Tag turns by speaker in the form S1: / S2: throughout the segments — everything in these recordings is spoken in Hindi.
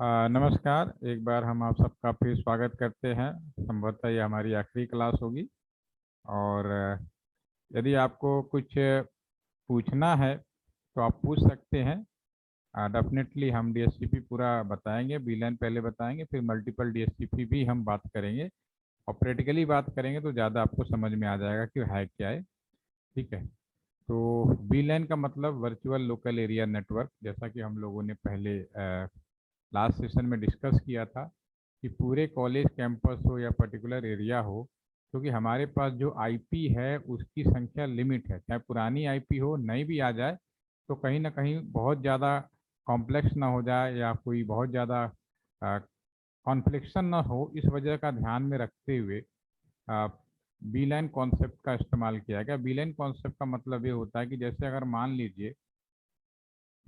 S1: नमस्कार। एक बार हम आप सबका फिर स्वागत करते हैं। संभवतः ये हमारी आखिरी क्लास होगी। और यदि आपको कुछ पूछना है तो आप पूछ सकते हैं। डेफिनेटली हम डीएससीपी पूरा बताएंगे, बीएलएन पहले बताएंगे, फिर मल्टीपल डीएससीपी भी हम बात करेंगे और प्रैक्टिकली बात करेंगे तो ज़्यादा आपको समझ में आ जाएगा कि है क्या है। ठीक है। तो बीएलएन का मतलब वर्चुअल लोकल एरिया नेटवर्क, जैसा कि हम लोगों ने पहले लास्ट सेशन में डिस्कस किया था कि पूरे कॉलेज कैंपस हो या पर्टिकुलर एरिया हो, क्योंकि हमारे पास जो आईपी है उसकी संख्या लिमिट है। चाहे पुरानी आईपी हो, नई भी आ जाए, तो कहीं ना कहीं बहुत ज़्यादा कॉम्प्लेक्स ना हो जाए या कोई बहुत ज़्यादा कॉन्फ्लिक्शन ना हो, इस वजह का ध्यान में रखते हुए बीलाइन कॉन्सेप्ट का इस्तेमाल किया गया। बीलाइन कॉन्सेप्ट का मतलब ये होता है कि जैसे अगर मान लीजिए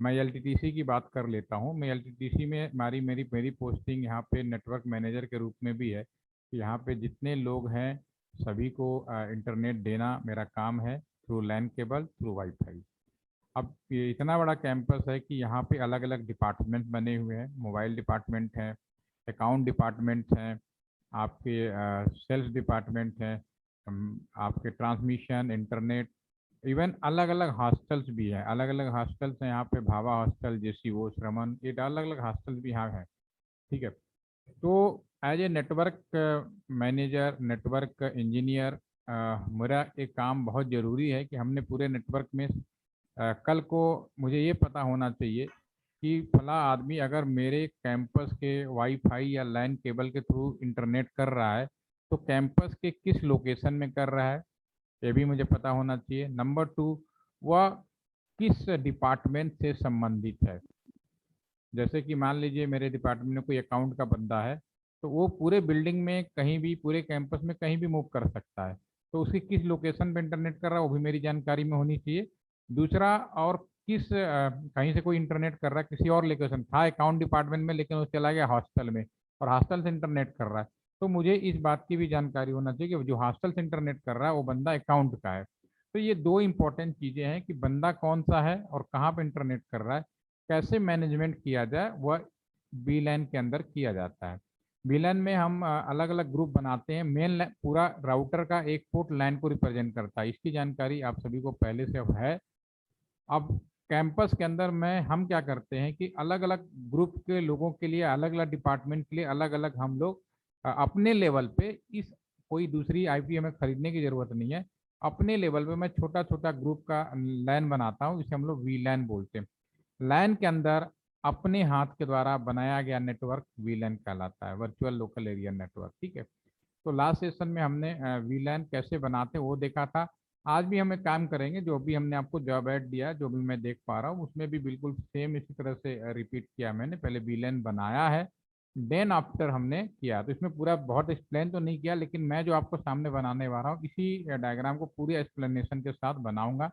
S1: मैं एलटीटीसी की बात कर लेता हूँ। मैं एलटीटीसी में हमारी मेरी मेरी पोस्टिंग यहाँ पे नेटवर्क मैनेजर के रूप में भी है कि यहाँ पे जितने लोग हैं सभी को इंटरनेट देना मेरा काम है, through LAN cable, through WiFi. अब ये इतना बड़ा कैंपस है कि यहाँ पे अलग अलग डिपार्टमेंट बने हुए हैं। मोबाइल डिपार्टमेंट है, अकाउंट डिपार्टमेंट हैं, आपके सेल्स डिपार्टमेंट हैं, आपके ट्रांसमिशन, इंटरनेट, इवन अलग अलग हॉस्टल्स भी हैं। अलग अलग हॉस्टल्स हैं यहाँ पे, भाभा हॉस्टल, जेसीओ, श्रमण, ये अलग अलग हॉस्टल्स भी यहाँ हैं। ठीक है। तो as a network manager, network engineer, मेरा एक काम बहुत ज़रूरी है कि हमने पूरे नेटवर्क में कल को मुझे ये पता होना चाहिए कि फला आदमी अगर मेरे कैंपस के वाईफाई या लैन केबल के थ्रू इंटरनेट कर रहा है तो कैंपस के किस लोकेशन में कर रहा है, ये भी मुझे पता होना चाहिए। नंबर टू, वह किस डिपार्टमेंट से संबंधित है। जैसे कि मान लीजिए मेरे डिपार्टमेंट में कोई अकाउंट का बंदा है, तो वो पूरे बिल्डिंग में कहीं भी, पूरे कैंपस में कहीं भी मूव कर सकता है, तो उसकी किस लोकेशन पे इंटरनेट कर रहा है वो भी मेरी जानकारी में होनी चाहिए। दूसरा, और किस कहीं से कोई इंटरनेट कर रहा है, किसी और लोकेशन था अकाउंट डिपार्टमेंट में लेकिन वो चला गया हॉस्टल में और हॉस्टल से इंटरनेट कर रहा है, तो मुझे इस बात की भी जानकारी होना चाहिए कि जो हॉस्टल से इंटरनेट कर रहा है वो बंदा अकाउंट का है। तो ये दो इंपॉर्टेंट चीज़ें हैं कि बंदा कौन सा है और कहाँ पर इंटरनेट कर रहा है, कैसे मैनेजमेंट किया जाए, वह बीलैन के अंदर किया जाता है। बीलैन में हम अलग अलग ग्रुप बनाते हैं। मेन पूरा राउटर का एक पोर्ट लैन को रिप्रेजेंट करता है, इसकी जानकारी आप सभी को पहले से अब है। अब कैंपस के अंदर में हम क्या करते हैं कि अलग अलग ग्रुप के लोगों के लिए, अलग अलग डिपार्टमेंट के लिए अलग अलग हम लोग अपने लेवल पे, इस कोई दूसरी आईपी हमें खरीदने की जरूरत नहीं है, अपने लेवल पे मैं छोटा छोटा ग्रुप का लैन बनाता हूँ, इसे हम लोग वी लैन बोलते हैं। लैन के अंदर अपने हाथ के द्वारा बनाया गया नेटवर्क वीलैन कहलाता है, वर्चुअल लोकल एरिया नेटवर्क। ठीक है। तो लास्ट सेशन में हमने वीलैन कैसे बनाते हैं वो देखा था। आज भी हम एक काम करेंगे, जो भी हमने आपको जॉब ऐड दिया है, जो भी मैं देख पा रहा हूँ उसमें भी बिल्कुल सेम इसी तरह से रिपीट किया। मैंने पहले वीलैन बनाया है, देन आफ्टर हमने किया। तो इसमें पूरा बहुत एक्सप्लेन तो नहीं किया, लेकिन मैं जो आपको सामने बनाने वाला हूँ इसी डायग्राम को पूरी एक्सप्लेनेशन के साथ बनाऊंगा।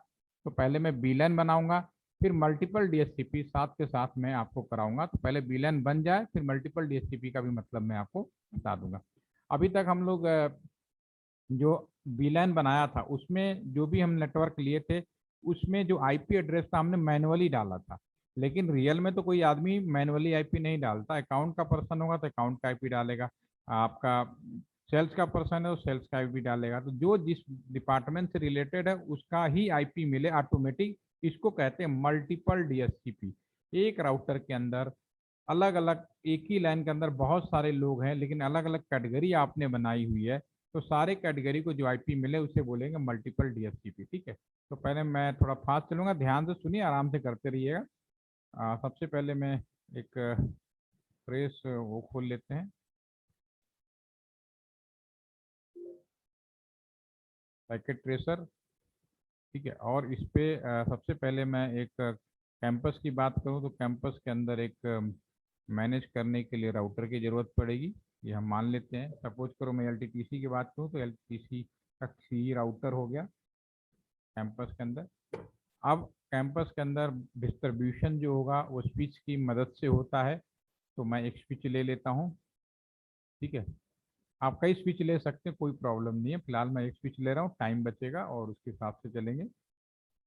S1: तो पहले मैं बीलैन बनाऊंगा, फिर मल्टीपल डीएससीपी साथ के साथ मैं आपको कराऊंगा। तो पहले बीलैन बन जाए फिर मल्टीपल डीएससीपी का भी मतलब मैं आपको बता दूंगा। अभी तक हम लोग जो बीलैन बनाया था उसमें जो भी हम नेटवर्क लिए थे उसमें जो आईपी एड्रेस था हमने मैनुअली डाला था, लेकिन रियल में तो कोई आदमी मैनुअली आईपी नहीं डालता। अकाउंट का पर्सन होगा तो अकाउंट का आईपी डालेगा, आपका सेल्स का पर्सन है तो सेल्स का आईपी डालेगा। तो जो जिस डिपार्टमेंट से रिलेटेड है उसका ही आईपी मिले ऑटोमेटिक, इसको कहते हैं मल्टीपल डीएससीपी। एक राउटर के अंदर अलग अलग, एक ही लाइन के अंदर बहुत सारे लोग हैं लेकिन अलग अलग कैटेगरी आपने बनाई हुई है, तो सारे कैटेगरी को जो आईपी मिले उसे बोलेंगे मल्टीपल डीएससीपी। ठीक है। तो पहले मैं थोड़ा फास्ट चलूंगा, ध्यान से सुनिए, आराम से करते रहिएगा। सबसे पहले मैं एक फ्रेश वो खोल लेते हैं, पैकेट ट्रेसर। ठीक है। और इस पे सबसे पहले मैं एक कैंपस की बात करूं तो कैंपस के अंदर एक मैनेज करने के लिए राउटर की ज़रूरत पड़ेगी। ये हम मान लेते हैं। सपोज करो मैं एलटीटीसी की बात करूं तो एलटीटीसी का सी राउटर हो गया कैंपस के अंदर। अब कैंपस के अंदर डिस्ट्रीब्यूशन जो होगा वो स्विच की मदद से होता है, तो मैं एक स्विच ले लेता हूँ। ठीक है। आप कई स्विच ले सकते हैं, कोई प्रॉब्लम नहीं है। फिलहाल मैं एक स्विच ले रहा हूँ, टाइम बचेगा और उसके हिसाब से चलेंगे।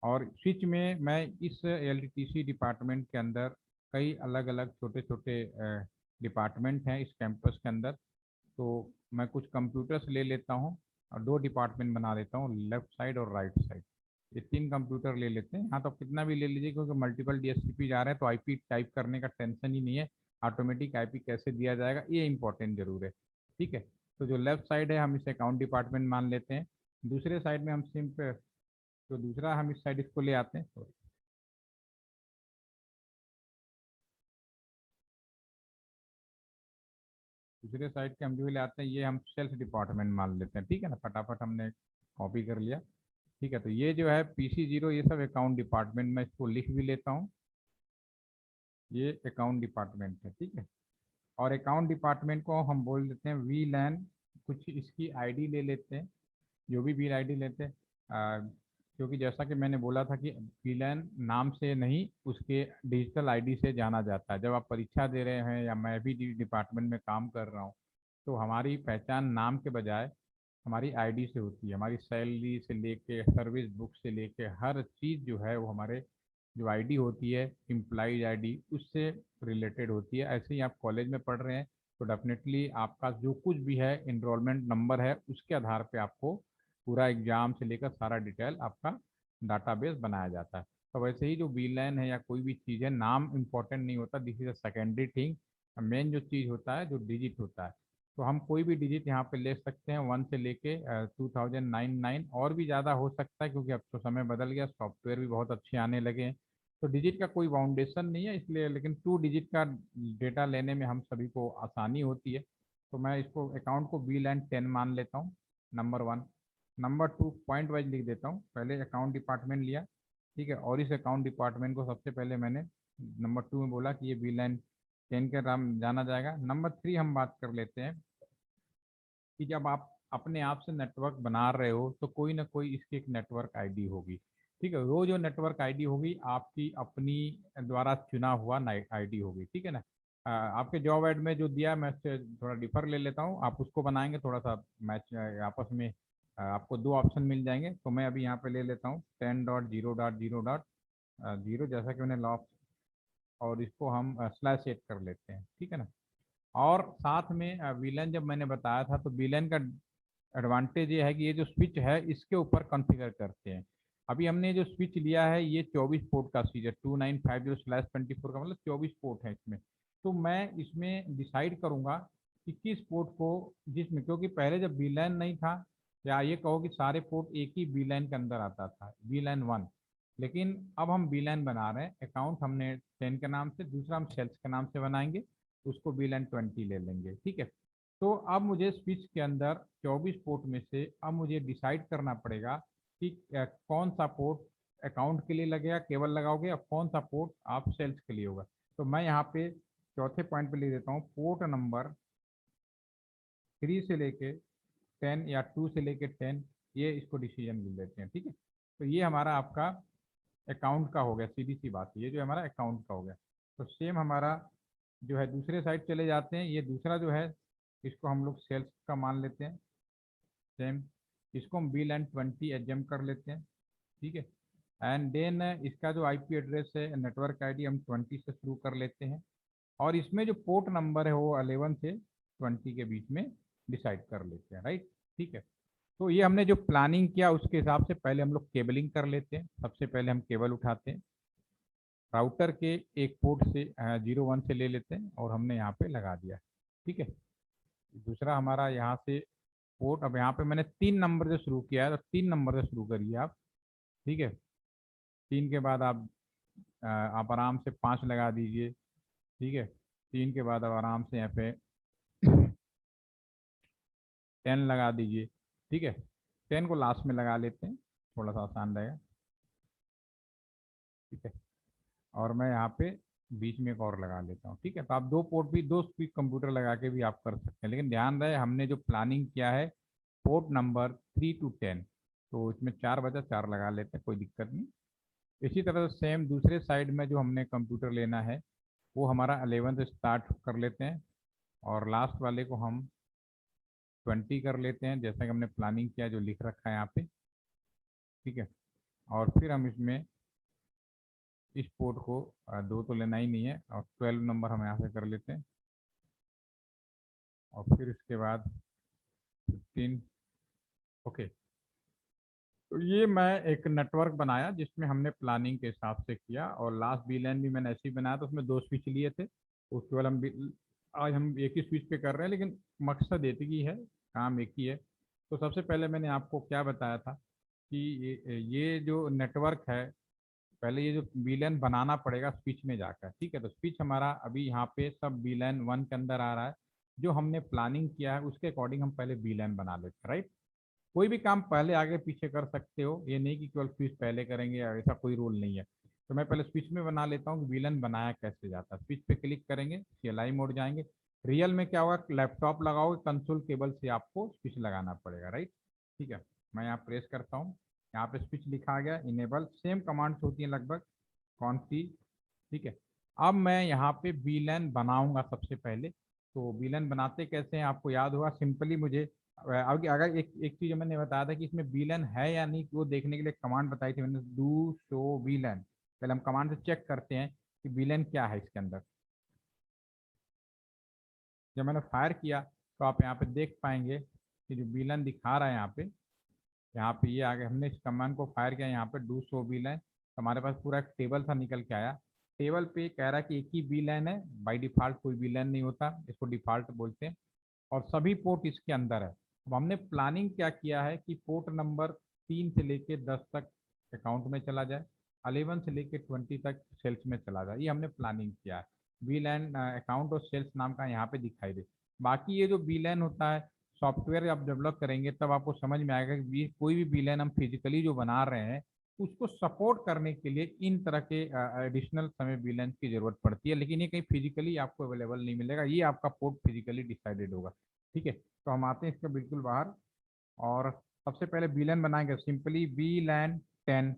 S1: और स्विच में मैं इस एलटीटीसी डिपार्टमेंट के अंदर कई अलग अलग छोटे छोटे डिपार्टमेंट हैं इस कैंपस के अंदर, तो मैं कुछ कंप्यूटर्स ले लेता हूँ और 2 डिपार्टमेंट बना देता हूँ, लेफ्ट साइड और राइट साइड। ये 3 कंप्यूटर ले लेते हैं। हाँ, तो कितना भी ले लीजिए, क्योंकि मल्टीपल डीएससीपी जा रहे हैं तो आईपी टाइप करने का टेंशन ही नहीं है। ऑटोमेटिक आईपी कैसे दिया जाएगा ये इंपॉर्टेंट जरूर है। ठीक है, तो जो लेफ्ट साइड है हम इसे अकाउंट डिपार्टमेंट मान लेते हैं। दूसरे साइड में हम सिंपल, तो दूसरा हम इस साइड इसको ले आते हैं। दूसरे साइड के हम जो ले आते हैं ये हम सेल्स डिपार्टमेंट मान लेते हैं। ठीक है ना, फटाफट हमने कॉपी कर लिया। ठीक है, तो ये जो है PC0 ये सब अकाउंट डिपार्टमेंट, मैं इसको लिख भी लेता हूँ, ये अकाउंट डिपार्टमेंट है। ठीक है, और अकाउंट डिपार्टमेंट को हम बोल देते हैं VLAN। कुछ इसकी आईडी ले लेते हैं, जो भी बिल आईडी लेते हैं, क्योंकि जैसा कि मैंने बोला था कि VLAN नाम से नहीं, उसके डिजिटल आईडी से जाना जाता है। जब आप परीक्षा दे रहे हैं या मैं भी डिपार्टमेंट में काम कर रहा हूँ, तो हमारी पहचान नाम के बजाय हमारी आईडी से होती है। हमारी सैलरी से लेके सर्विस बुक से लेके हर चीज़ जो है वो हमारे जो आईडी होती है, एम्प्लॉइज आईडी, उससे रिलेटेड होती है। ऐसे ही आप कॉलेज में पढ़ रहे हैं तो डेफिनेटली आपका जो कुछ भी है इनरोलमेंट नंबर है, उसके आधार पे आपको पूरा एग्जाम से लेकर सारा डिटेल आपका डाटाबेस बनाया जाता है। तो वैसे ही जो VLAN है या कोई भी चीज़ है, नाम इम्पोर्टेंट नहीं होता, this is a secondary thing. Main जो चीज़ होता है जो डिजिट होता है, तो हम कोई भी डिजिट यहाँ पे ले सकते हैं, 1 से लेके 2099 और भी ज़्यादा हो सकता है, क्योंकि अब तो समय बदल गया, सॉफ्टवेयर भी बहुत अच्छे आने लगे हैं। तो डिजिट का कोई बाउंडेशन नहीं है इसलिए, लेकिन 2 डिजिट का डेटा लेने में हम सभी को आसानी होती है। तो मैं इसको अकाउंट को VLAN 10 मान लेता हूँ, नंबर 1। नंबर 2 पॉइंट वाइज लिख देता हूँ, पहले अकाउंट डिपार्टमेंट लिया। ठीक है, और इस अकाउंट डिपार्टमेंट को सबसे पहले मैंने नंबर 2 में बोला कि ये VLAN 10 के नाम जाना जाएगा। नंबर 3 हम बात कर लेते हैं कि जब आप अपने आप से नेटवर्क बना रहे हो तो कोई ना कोई इसकी एक नेटवर्क आईडी होगी। ठीक है, वो जो नेटवर्क आईडी होगी आपकी अपनी द्वारा चुना हुआ आईडी होगी। ठीक है ना, आपके जॉब ऐड में जो दिया, मैं इससे थोड़ा डिफर ले लेता हूँ, आप उसको बनाएंगे थोड़ा सा मैच आपस में, आपको 2 ऑप्शन मिल जाएंगे। तो मैं अभी यहाँ पे ले लेता हूँ 10.0.0.0, जैसा कि मैंने लॉक, और इसको हम /8 कर लेते हैं। ठीक है ना, और साथ में VLAN जब मैंने बताया था, तो VLAN का एडवांटेज ये है कि ये जो स्विच है इसके ऊपर कॉन्फ़िगर करते हैं। अभी हमने जो स्विच लिया है ये 24 पोर्ट का स्विच है, 2950/24 का, मतलब 24 पोर्ट है इसमें। तो मैं इसमें डिसाइड करूंगा कि किस पोर्ट को, जिसमें, क्योंकि पहले जब VLAN नहीं था, या ये कहो कि सारे पोर्ट एक ही VLAN के अंदर आता था, VLAN 1। लेकिन अब हम VLAN बना रहे हैं, अकाउंट हमने 10 के नाम से, दूसरा हम सेल्स के नाम से बनाएंगे, उसको VLAN 20 ले लेंगे। ठीक है, तो अब मुझे स्विच के अंदर 24 पोर्ट में से अब मुझे डिसाइड करना पड़ेगा कि कौन सा पोर्ट अकाउंट के लिए लगेगा, केवल लगाओगे, और कौन सा पोर्ट आप सेल्स के लिए होगा। तो मैं यहाँ पे चौथे पॉइंट पे लिख देता हूँ, पोर्ट नंबर 3 से लेके 10 या 2 से लेके 10, ये इसको डिसीजन मिल देते हैं। ठीक है, तो ये हमारा आपका अकाउंट का हो गया, सीधी सी बात है, ये जो हमारा अकाउंट का हो गया। तो सेम हमारा जो है दूसरे साइड चले जाते हैं, ये दूसरा जो है इसको हम लोग सेल्स का मान लेते हैं। सेम इसको हम VLAN 20 एजम कर लेते हैं। ठीक है, एंड देन इसका जो IP एड्रेस है, नेटवर्क आईडी हम 20 से शुरू कर लेते हैं, और इसमें जो पोर्ट नंबर है वो 11 से 20 के बीच में डिसाइड कर लेते हैं। राइट, ठीक है, तो ये हमने जो प्लानिंग किया उसके हिसाब से पहले हम लोग केबलिंग कर लेते हैं। सबसे पहले हम केबल उठाते हैं, राउटर के एक पोर्ट से 01 से ले लेते हैं और हमने यहाँ पे लगा दिया। ठीक है, दूसरा हमारा यहाँ से पोर्ट, अब यहाँ पे मैंने 3 नंबर से शुरू किया है, तो 3 नंबर से शुरू करिए आप। ठीक है, 3 के बाद आप आराम से 5 लगा दीजिए। ठीक है, 3 के बाद आप आराम से यहाँ पे 10 लगा दीजिए। ठीक है, 10 को लास्ट में लगा लेते हैं, थोड़ा सा आसान रहेगा। ठीक है, और मैं यहाँ पे बीच में एक और लगा लेता हूँ। ठीक है, तो आप 2 पोर्ट भी, 2 स्पीड कंप्यूटर लगा के भी आप कर सकते हैं, लेकिन ध्यान रहे हमने जो प्लानिंग किया है पोर्ट नंबर 3 to 10, तो इसमें 4 बचा, 4 लगा लेते हैं, कोई दिक्कत नहीं। इसी तरह सेम दूसरे साइड में जो हमने कंप्यूटर लेना है वो हमारा 11 से स्टार्ट कर लेते हैं, और लास्ट वाले को हम 20 कर लेते हैं, जैसा कि हमने प्लानिंग किया जो लिख रखा है यहाँ पे। ठीक है, और फिर हम इसमें इस पोर्ट को 2 तो लेना ही नहीं है, और 12 नंबर हम यहाँ से कर लेते हैं। और फिर इसके बाद 15। ओके, तो ये मैं एक नेटवर्क बनाया जिसमें हमने प्लानिंग के हिसाब से किया, और लास्ट VLAN भी मैंने ऐसे ही बनाया, तो उसमें 2 स्विच लिए थे। तो केवल आज हम एक ही स्विच पे कर रहे हैं, लेकिन मकसद एक ही है, काम एक ही है। तो सबसे पहले मैंने आपको क्या बताया था कि ये जो नेटवर्क है, पहले ये जो VLAN बनाना पड़ेगा स्विच में जाकर, ठीक है। तो स्विच हमारा अभी यहाँ पे सब VLAN 1 के अंदर आ रहा है। जो हमने प्लानिंग किया है उसके अकॉर्डिंग हम पहले VLAN बना लेते हैं, राइट। कोई भी काम पहले आगे पीछे कर सकते हो, ये नहीं कि केवल स्विच पहले करेंगे, ऐसा कोई रूल नहीं है। तो मैं पहले स्विच में बना लेता हूँ कि VLAN बनाया कैसे जाता है। स्विच पे क्लिक करेंगे, CLI मोड जाएंगे। रियल में क्या होगा, लैपटॉप लगाओगे कंसोल केबल से आपको स्विच लगाना पड़ेगा, राइट। ठीक है, मैं यहाँ प्रेस करता हूँ, यहाँ पे स्विच लिखा आ गया, इनेबल। सेम कमांड्स होती हैं लगभग, कौन सी, ठीक है। अब मैं यहाँ पे VLAN बनाऊंगा सबसे पहले। तो VLAN बनाते कैसे हैं आपको याद होगा, सिंपली मुझे आगे अगर एक एक चीज मैंने बताया था कि इसमें VLAN है या नहीं, वो देखने के लिए कमांड बताई थी मैंने, डू शो VLAN। पहले हम कमांड से चेक करते हैं कि VLAN क्या है इसके अंदर। जब मैंने फायर किया तो आप यहाँ पे देख पाएंगे कि जो VLAN दिखा रहा है यहाँ पे ये आगे हमने इस कमांड को फायर किया, यहाँ पे डू शो VLAN। हमारे पास पूरा एक टेबल सा निकल के आया। टेबल पे कह रहा है कि एक ही VLAN है, बाई डिफॉल्ट कोई VLAN नहीं होता, इसको डिफॉल्ट बोलते हैं। और सभी पोर्ट इसके अंदर है। अब हमने प्लानिंग क्या किया है कि पोर्ट नंबर 3 से लेके 10 तक अकाउंट में चला जाए, 11 से लेके 20 तक सेल्स में चला जाए, ये हमने प्लानिंग किया है। VLAN अकाउंट और सेल्स नाम का यहाँ पे दिखाई दे। बाकी ये जो VLAN होता है, सॉफ्टवेयर आप डेवलप करेंगे तब आपको समझ में आएगा कि कोई भी VLAN हम फिजिकली जो बना रहे हैं उसको सपोर्ट करने के लिए इन तरह के एडिशनल समय VLAN की जरूरत पड़ती है, लेकिन ये कहीं फिजिकली आपको अवेलेबल नहीं मिलेगा, ये आपका पोर्ट फिजिकली डिसाइडेड होगा। ठीक है, तो हम आते हैं इसके बिल्कुल बाहर, और सबसे पहले VLAN बनाएंगे। सिंपली VLAN 10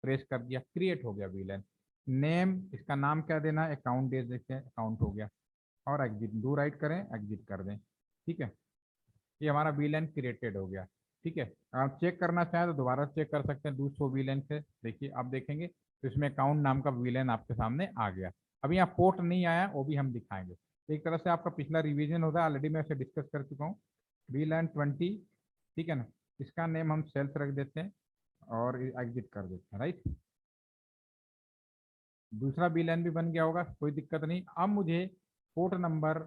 S1: प्रेस कर दिया, क्रिएट हो गया VLAN। नेम, इसका नाम क्या देना है, अकाउंट दे देते हैं, अकाउंट हो गया। और एग्जिट, डू राइट करें, एग्जिट कर दें। ठीक है, ये हमारा VLAN क्रिएटेड हो गया। ठीक है, आप चेक करना चाहें तो दोबारा चेक कर सकते हैं दूसरे VLAN से। देखिए आप देखेंगे तो इसमें अकाउंट नाम का VLAN आपके सामने आ गया। अभी यहाँ पोर्ट नहीं आया, वो भी हम दिखाएंगे। तो एक तरह से आपका पिछला रिवीजन होता है, ऑलरेडी मैं इसे डिस्कस कर चुका हूँ। VLAN 20, ठीक है ना, इसका नेम हम सेल्स रख देते हैं और एग्जिट कर देते हैं, राइट। दूसरा VLAN भी बन गया होगा, कोई दिक्कत नहीं। अब मुझे पोर्ट नंबर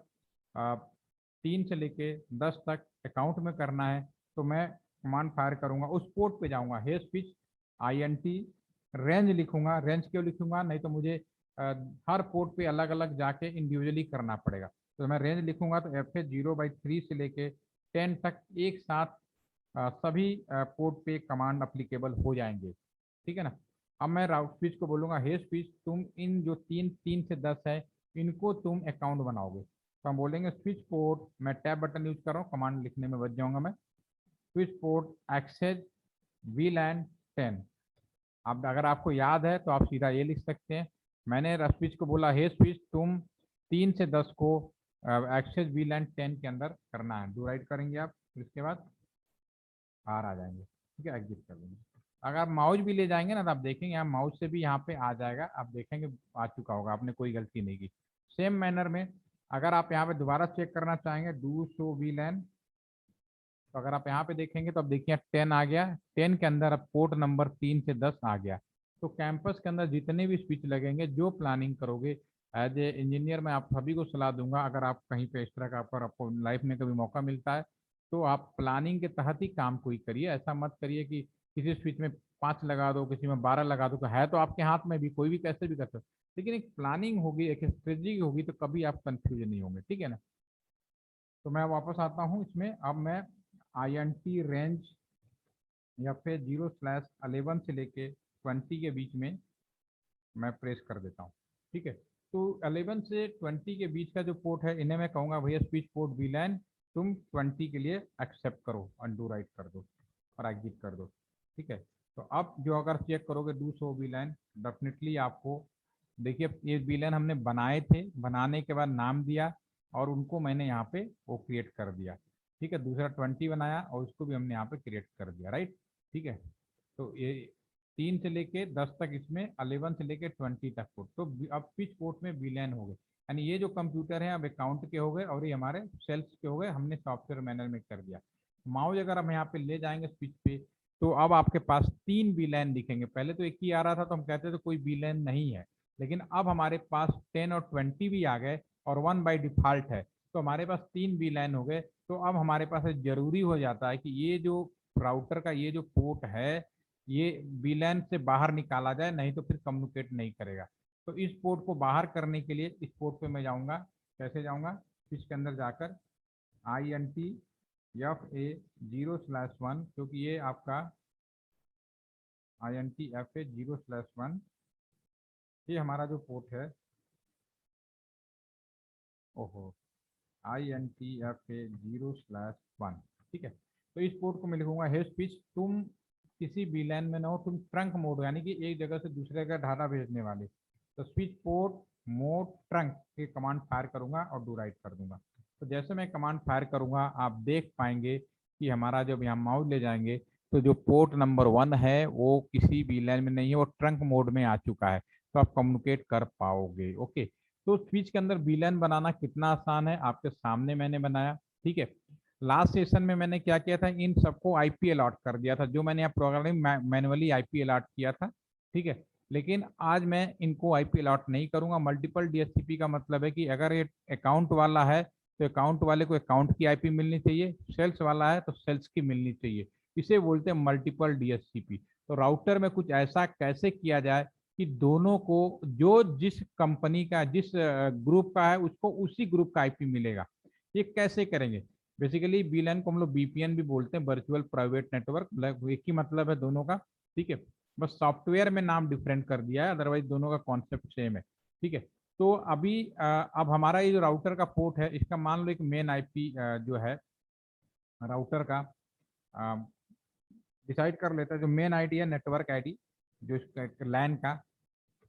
S1: 3 से लेके 10 तक अकाउंट में करना है, तो मैं कमांड फायर करूंगा, उस पोर्ट पे जाऊंगा, हे स्विच INT रेंज लिखूंगा। रेंज क्यों लिखूंगा, नहीं तो मुझे हर पोर्ट पे अलग अलग जाके इंडिविजुअली करना पड़ेगा। तो मैं रेंज लिखूंगा तो FA0/3 से लेके 10 तक एक साथ सभी पोर्ट पे कमांड अप्लीकेबल हो जाएंगे। ठीक है ना। अब मैं राउट स्विच को बोलूंगा, हे स्विच तुम इन जो 3 से 10 है इनको तुम अकाउंट बनाओगे। तो हम बोलेंगे स्विच पोर्ट, मैं टैब बटन यूज कर रहा हूँ, कमांड लिखने में बच जाऊंगा मैं। Switch port access VLAN 10। अब अगर आपको याद है तो आप सीधा ये लिख सकते हैं, मैंने स्विच को बोला हे स्विच तुम 3 से 10 को एक्सेस VLAN 10 के अंदर करना है। डू राइट करेंगे आप, फिर इसके बाद बाहर आ जाएंगे। ठीक है, एग्जिट कर देंगे। अगर आप माउस भी ले जाएंगे ना तो आप देखेंगे यहाँ माउस से भी यहाँ पे आ जाएगा, आप देखेंगे आ चुका होगा, आपने कोई गलती नहीं की। सेम मैनर में अगर आप यहाँ पे दोबारा चेक करना चाहेंगे, डू शो VLAN, तो अगर आप यहाँ पे देखेंगे तो अब देखिए 10 आ गया। 10 के अंदर अब पोर्ट नंबर 3 से 10 आ गया। तो कैंपस के अंदर जितने भी स्विच लगेंगे, जो प्लानिंग करोगे एज ए इंजीनियर, मैं आप सभी को सलाह दूंगा, अगर आप कहीं पे इस तरह का आपको लाइफ में कभी मौका मिलता है तो आप प्लानिंग के तहत ही काम कोई करिए। ऐसा मत करिए कि किसी स्विच में 5 लगा दो, किसी में 12 लगा दो, तो है तो आपके हाथ में भी, कोई भी कैसे भी कर सकते, लेकिन एक प्लानिंग होगी, एक स्ट्रेटजी होगी, तो कभी आप कंफ्यूज नहीं होंगे। ठीक है ना। तो मैं वापस आता हूँ इसमें, अब मैं INT रेंज या फिर 0/11 से लेके 20 के बीच में मैं प्रेस कर देता हूँ। ठीक है, तो 11 से 20 के बीच का जो पोर्ट है, इन्हें मैं कहूँगा भैया स्विच पोर्ट VLAN तुम 20 के लिए एक्सेप्ट करो, अनडू राइट कर दो और एग्जिट कर दो। ठीक है, तो अब जो अगर चेक करोगे डू शो VLAN, डेफिनेटली आपको देखिए ये VLAN हमने बनाए थे, बनाने के बाद नाम दिया और उनको मैंने यहाँ पे वो क्रिएट कर दिया। ठीक है, दूसरा 20 बनाया और उसको भी हमने यहाँ पे क्रिएट कर दिया, राइट। ठीक है, तो ये 3 से लेके 10 तक, इसमें 11 से लेके 20 तक पोर्ट। तो अब स्विच पोर्ट में VLAN हो गए, यानी ये जो कंप्यूटर है अब अकाउंट के हो गए और ये हमारे सेल्स के हो गए, हमने सॉफ्टवेयर मैनर में कर दिया। माउस अगर हम यहाँ पे ले जाएंगे स्विच पे, तो अब आपके पास 3 VLAN दिखेंगे। पहले तो एक ही आ रहा था तो हम कहते थे कोई VLAN नहीं है, लेकिन अब हमारे पास 10 और 20 भी आ गए और 1 बाई डिफॉल्ट है, तो हमारे पास 3 VLAN हो गए। तो अब हमारे पास जरूरी हो जाता है कि ये जो राउटर का ये जो पोर्ट है ये VLAN से बाहर निकाला जाए, नहीं तो फिर कम्युनिकेट नहीं करेगा। तो इस पोर्ट को बाहर करने के लिए इस पोर्ट पे मैं जाऊंगा। कैसे जाऊंगा? इसके अंदर जाकर INTFA0/1, क्योंकि ये आपका INTFA0/1 ये हमारा जो पोर्ट है, ओहो, INTFA0/1, ठीक है। तो इस पोर्ट को मैं लिखूंगा हे स्विच, तुम किसी VLAN में ना हो, तुम ट्रंक मोड, यानी कि एक जगह से दूसरे जगह डाटा भेजने वाले। तो स्विच पोर्ट मोड ट्रंक ये कमांड फायर करूंगा और डू राइट कर दूंगा। तो जैसे मैं कमांड फायर करूंगा आप देख पाएंगे कि हमारा जब यहाँ माउस ले जाएंगे तो जो पोर्ट नंबर 1 है वो किसी VLAN में नहीं है, वो ट्रंक मोड में आ चुका है, तो आप कम्युनिकेट कर पाओगे। ओके, तो स्विच के अंदर VLAN बनाना कितना आसान है आपके सामने मैंने बनाया, ठीक है। लास्ट सेशन में मैंने क्या किया था, इन सबको IP अलॉट कर दिया था, जो मैंने यहाँ प्रोग्रामिंग मैनुअली IP अलॉट किया था, ठीक है। लेकिन आज मैं इनको IP अलॉट नहीं करूंगा। मल्टीपल DHCP का मतलब है कि अगर ये अकाउंट वाला है तो अकाउंट वाले को अकाउंट की IP मिलनी चाहिए, सेल्स वाला है तो सेल्स की मिलनी चाहिए। इसे बोलते हैं मल्टीपल DHCP। तो राउटर में कुछ ऐसा कैसे किया जाए कि दोनों को, जो जिस कंपनी का जिस ग्रुप का है उसको उसी ग्रुप का IP मिलेगा। ये कैसे करेंगे? बेसिकली VLAN को हम लोग VPN भी बोलते हैं, वर्चुअल प्राइवेट नेटवर्क, एक ही मतलब है दोनों का, ठीक है। बस सॉफ्टवेयर में नाम डिफरेंट कर दिया है, अदरवाइज दोनों का कॉन्सेप्ट सेम है, ठीक है। तो अभी अब हमारा ये जो राउटर का पोर्ट है इसका मान लो एक मेन IP जो है राउटर का डिसाइड कर लेता है। जो मेन ID है नेटवर्क ID, जो इसका लैन का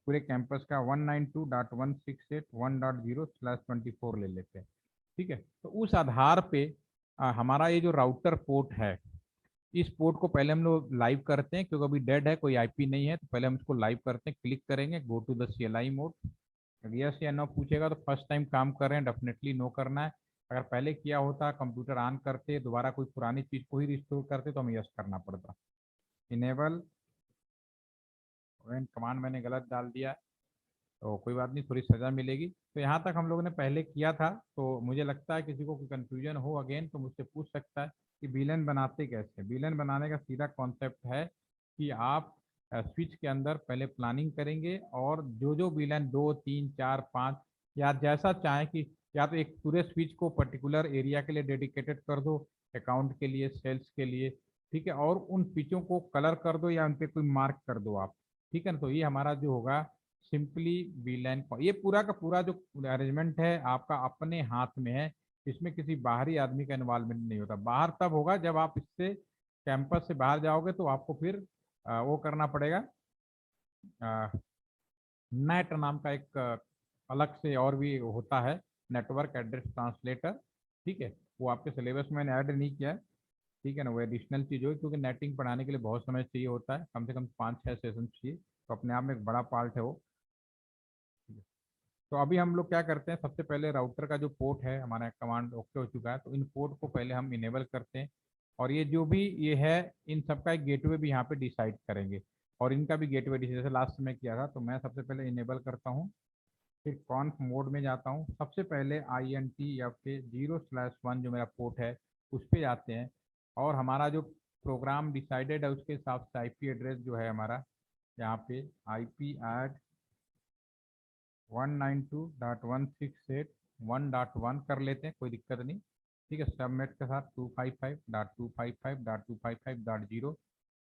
S1: पूरे कैंपस का 192.168.1.0/24 ले लेते हैं, ठीक है। तो उस आधार पे हमारा ये जो राउटर पोर्ट है, इस पोर्ट को पहले हम लोग लाइव करते हैं, क्योंकि अभी डेड है, कोई IP नहीं है, तो पहले हम इसको लाइव करते हैं। क्लिक करेंगे, go to the CLI mode. Yes या नो पूछेगा तो फर्स्ट टाइम काम कर रहे हैं, डेफिनेटली नो करना है। अगर पहले किया होता, कंप्यूटर ऑन करते दोबारा कोई पुरानी चीज़ को ही रिस्टोर करते तो हमें यस करना पड़ता। इनेबल कमांड मैंने गलत डाल दिया, तो कोई बात नहीं, थोड़ी सज़ा मिलेगी। तो यहाँ तक हम लोगों ने पहले किया था, तो मुझे लगता है किसी को कोई कन्फ्यूजन हो अगेन तो मुझसे पूछ सकता है कि VLAN बनाते कैसे। VLAN बनाने का सीधा कॉन्सेप्ट है कि आप स्विच के अंदर पहले प्लानिंग करेंगे और जो जो VLAN 2 3 4 5 या जैसा चाहें कि या तो एक पूरे स्विच को पर्टिकुलर एरिया के लिए डेडिकेटेड कर दो, अकाउंट के लिए, सेल्स के लिए, ठीक है, और उन स्विचों को कलर कर दो या उन पर कोई मार्क कर दो आप, ठीक है ना। तो ये हमारा जो होगा सिंपली VLAN, ये पूरा का पूरा जो अरेंजमेंट है आपका अपने हाथ में है, इसमें किसी बाहरी आदमी का इन्वॉल्वमेंट नहीं होता। बाहर तब होगा जब आप इससे कैंपस से बाहर जाओगे, तो आपको फिर वो करना पड़ेगा, नेट नाम का एक अलग से और भी होता है, नेटवर्क एड्रेस ट्रांसलेटर, ठीक है। वो आपके सिलेबस में मैंने ऐड नहीं किया है, ठीक है ना, वो एडिशनल चीज़ हो, क्योंकि नेटिंग पढ़ाने के लिए बहुत समय चाहिए होता है, कम से कम 5-6 सेशन चाहिए, तो अपने आप में एक बड़ा पार्ट है वो। तो अभी हम लोग क्या करते हैं, सबसे पहले राउटर का जो पोर्ट है हमारा कमांड ओके हो चुका है, तो इन पोर्ट को पहले हम इनेबल करते हैं। और ये जो भी ये है, इन सबका एक गेटवे भी यहाँ पे डिसाइड करेंगे, और इनका भी गेटवे डिसाइड, जैसे लास्ट में किया था। तो मैं सबसे पहले इनेबल करता हूँ, फिर कॉन्फ मोड में जाता हूँ, सबसे पहले INTFA0/1 जो मेरा पोर्ट है उस पर जाते हैं, और हमारा जो प्रोग्राम डिसाइडेड है उसके हिसाब से IP एड्रेस जो है हमारा यहाँ पे IP@192.168.1.1 कर लेते हैं, कोई दिक्कत नहीं, ठीक है। सबनेट के साथ 255.255.255.0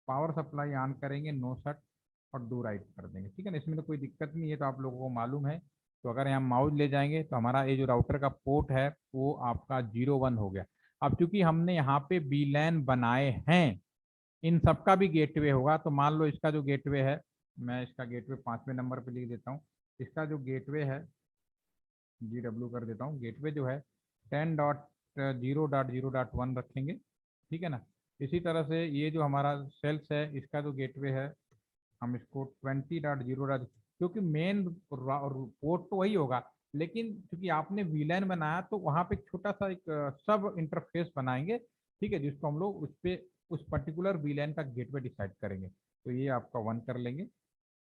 S1: पावर सप्लाई ऑन करेंगे, नो शट और डू राइट कर देंगे, ठीक है ना। इसमें तो कोई दिक्कत नहीं है, तो आप लोगों को मालूम है। तो अगर यहाँ माउस ले जाएंगे तो हमारा ये जो राउटर का पोर्ट है वो आपका 01 हो गया। अब चूंकि हमने यहाँ पे VLAN बनाए हैं, इन सबका भी गेटवे होगा। तो मान लो इसका जो गेटवे है, मैं इसका गेटवे 5वें नंबर पे लिख देता हूँ। इसका जो गेटवे है GW कर देता हूँ, गेटवे जो है 10.0.0.1 रखेंगे, ठीक है ना। इसी तरह से ये जो हमारा सेल्स है इसका जो गेटवे है हम इसको 20.0. क्योंकि मेन पोर्ट तो वही होगा, लेकिन क्योंकि आपने वीलैन बनाया तो वहाँ पे छोटा सा एक सब इंटरफेस बनाएंगे, ठीक है, जिसको हम लोग उस पे उस पर्टिकुलर वीलैन का गेटवे डिसाइड करेंगे। तो ये आपका 1 कर लेंगे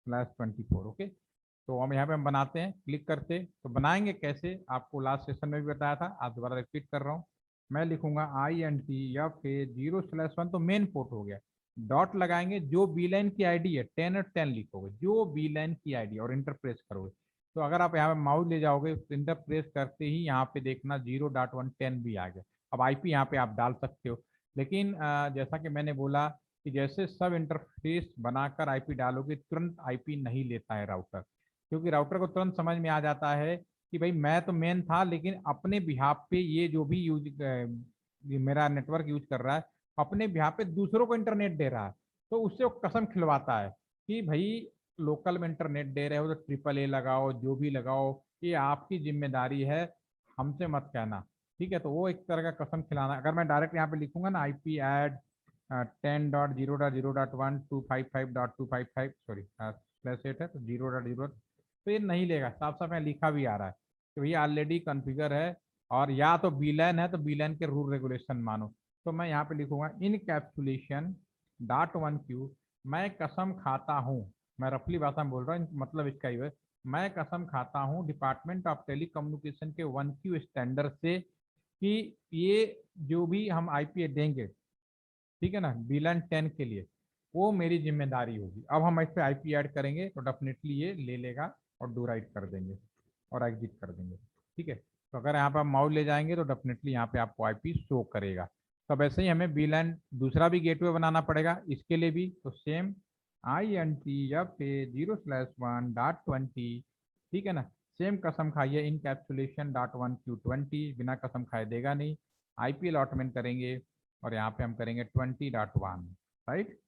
S1: /24। ओके, तो हम यहाँ पे हम बनाते हैं, क्लिक करते, तो बनाएंगे कैसे आपको लास्ट सेशन में भी बताया था, आप दोबारा रिपीट कर रहा हूँ। मैं लिखूंगा INT/0/1, तो मेन पोर्ट हो गया। डॉट लगाएंगे, जो बीलाइन की आईडी है 10 और 10 लिखोगे, जो बीलाइन की आईडी, और इंटर प्रेस करोगे। तो अगर आप यहाँ पे माउस ले जाओगे तो इंटर प्रेस करते ही यहाँ पे देखना 0.110 भी आ गया। अब आईपी यहाँ पे आप डाल सकते हो, लेकिन जैसा कि मैंने बोला कि जैसे सब इंटरफेस बनाकर आईपी डालोगे तुरंत आईपी नहीं लेता है राउटर, क्योंकि राउटर को तुरंत समझ में आ जाता है कि भाई मैं तो मेन था, लेकिन अपने बिहाफ पे ये जो भी मेरा नेटवर्क यूज कर रहा है, अपने बिहाफ पे दूसरों को इंटरनेट दे रहा है। तो उससे वो कसम खिलवाता है कि भाई लोकल में इंटरनेट दे रहे हो तो AAA लगाओ, जो भी लगाओ, ये आपकी जिम्मेदारी है, हमसे मत कहना। ठीक है, तो वो एक तरह का कसम खिलाना। अगर मैं डायरेक्ट यहाँ पे लिखूंगा ना IP एड 10.0.0.1255.255, सॉरी /8 है तो 0.0, तो ये नहीं लेगा। साफ साफ यहाँ लिखा भी आ रहा है कि भैया ऑलरेडी कॉन्फ़िगर है, और या तो बीलैन है तो बीलैन के रूल रेगुलेशन मानो। तो मैं यहाँ पे लिखूंगा INCAPSULATION.1Q, मैं कसम खाता हूँ, मैं रफली भाषा में बोल रहा हूँ, मतलब इसका ही है, मैं कसम खाता हूँ डिपार्टमेंट ऑफ टेली कम्युनिकेशन के 1Q स्टैंडर्ड से कि ये जो भी हम आईपी देंगे, ठीक है ना, बीलन 10 के लिए, वो मेरी जिम्मेदारी होगी। अब हम इस पर आईपी ऐड करेंगे तो डेफिनेटली ये ले लेगा और डू राइट कर देंगे और एग्जिट कर देंगे। ठीक है, तो अगर यहाँ पर आप माउस ले जाएंगे तो डेफिनेटली यहाँ पे आपको आईपी शो करेगा। तो अब ऐसे ही हमें बीलन दूसरा भी गेटवे बनाना पड़ेगा, इसके लिए भी तो सेम INT/0/1.20, ठीक है ना, सेम कसम खाइए INCAPSULATION.1Q20, बिना कसम खाए देगा नहीं। आईपी अलॉटमेंट करेंगे और यहाँ पे हम करेंगे 20.1, राइट,